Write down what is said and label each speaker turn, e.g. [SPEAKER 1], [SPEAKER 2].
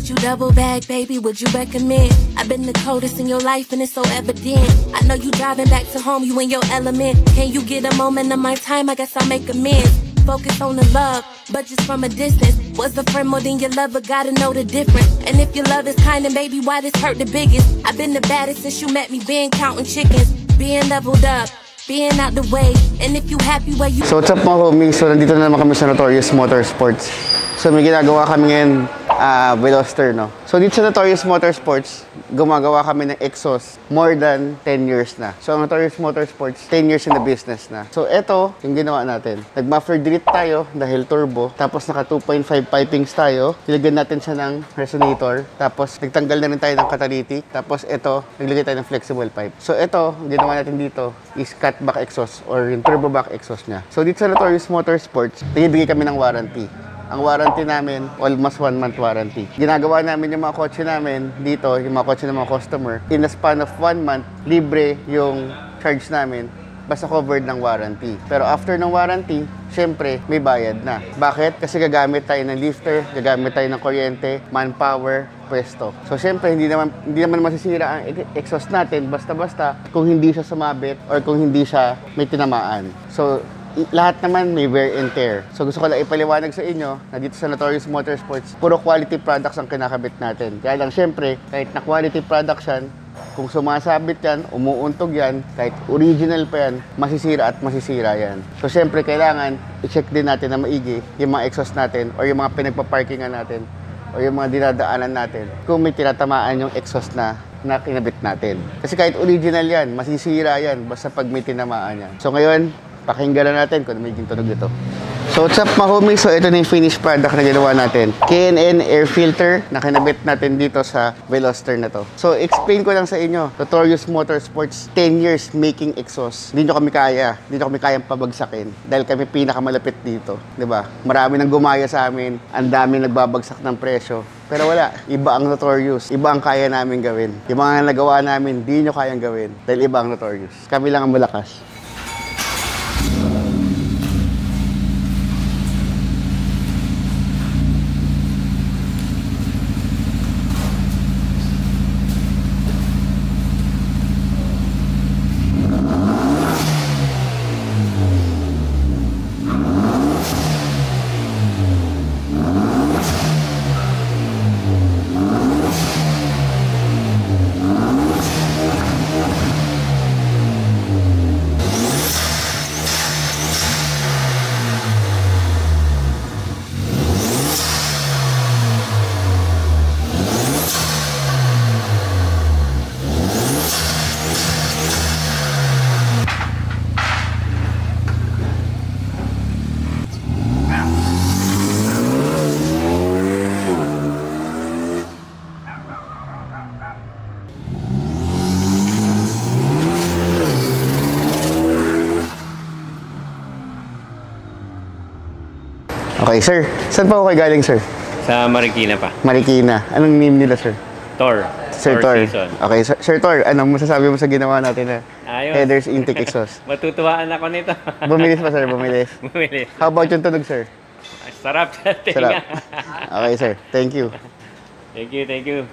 [SPEAKER 1] Would you double back, baby? Would you recommend? I've been the coldest in your life and it's so evident. I know you driving back to home, you in your element. Can you get a moment of my time? I guess I'll make amends. Focus on the love, but just from a distance. Was a friend more than your lover, gotta know the difference. And if your love is kind, then baby, why this hurt the biggest? I've been the baddest since you met me, been counting chickens, being leveled up, being out the way. And if you happy where you...
[SPEAKER 2] So what's up mga homies? So nandito na naman kami sa Notorious Motorsports. So may ginagawa kami ngayon, Veloster, no? So dito sa Notorious Motorsports, gumagawa kami ng exhaust more than 10 years na. So ang Notorious Motorsports, 10 years in the business na. So eto, yung ginawa natin. Nag-muffler delete tayo dahil turbo. Tapos naka 2.5 pipings tayo. Nilagyan natin siya ng resonator. Tapos nagtanggal na rin tayo ng catalytic. Tapos eto, naglagay tayo ng flexible pipe. So eto, ginawa natin dito is cutback exhaust or yung turbo back exhaust niya. So dito sa Notorious Motorsports, nagbibigay kami ng warranty. Ang warranty namin, almost 1 month warranty. Ginagawa namin yung mga kotse namin dito, yung mga kotse ng mga customer. In a span of 1 month, libre yung charge namin, basta covered ng warranty. Pero after ng warranty, syempre, may bayad na. Bakit? Kasi gagamit tayo ng lifter, gagamit tayo ng kuryente, manpower, pwesto. So, syempre, hindi naman masisira ang exhaust natin basta-basta kung hindi siya sumabit or kung hindi siya may tinamaan. So, lahat naman may wear and tear. So gusto ko lang ipaliwanag sa inyo na dito sa Notorious Motorsports, puro quality products ang kinakabit natin. Kaya lang syempre, kahit na quality products yan, kung sumasabit yan, umuuntog yan, kahit original pa yan, masisira at masisira yan. So syempre, kailangan i-check din natin na maigi yung mga exhaust natin or yung mga pinagpaparkingan natin o yung mga dinadaanan natin kung may tinatamaan yung exhaust na kinabit natin. Kasi kahit original yan, masisira yan basta pag may tinamaan yan. So ngayon, pakinggan na natin kung may tunog dito. So what's up mga homies? So ito na yung finished product na ginawa natin. K&N air filter na kinabit natin dito sa Veloster na to. So explain ko lang sa inyo. Notorious Motorsports, 10 years making exhaust. Hindi nyo kami kayang pabagsakin. Dahil kami pinakamalapit dito. Diba? Marami nang gumaya sa amin. Ang dami nagbabagsak ng presyo. Pero wala, iba ang Notorious. Iba ang kaya namin gawin. Yung mga nagawa namin, di nyo kayang gawin. Dahil iba ang Notorious. Kami lang ang malakas. Okay, sir. Saan pa ako kayo galing, sir?
[SPEAKER 3] Sa Marikina pa.
[SPEAKER 2] Marikina. Anong name nila, sir?
[SPEAKER 3] Tor.
[SPEAKER 2] Sir Tor.
[SPEAKER 3] Season.
[SPEAKER 2] Okay, Sir Tor, anong masasabi mo sa ginawa natin na
[SPEAKER 3] Ayos.
[SPEAKER 2] headers intake exhaust?
[SPEAKER 3] Matutuwaan ako nito.
[SPEAKER 2] Bumilis pa, sir? Bumilis?
[SPEAKER 3] Bumilis.
[SPEAKER 2] How about yung tunog, sir?
[SPEAKER 3] Sarap sa tinga.
[SPEAKER 2] Sarap. Okay, sir. Thank you.
[SPEAKER 3] Thank you.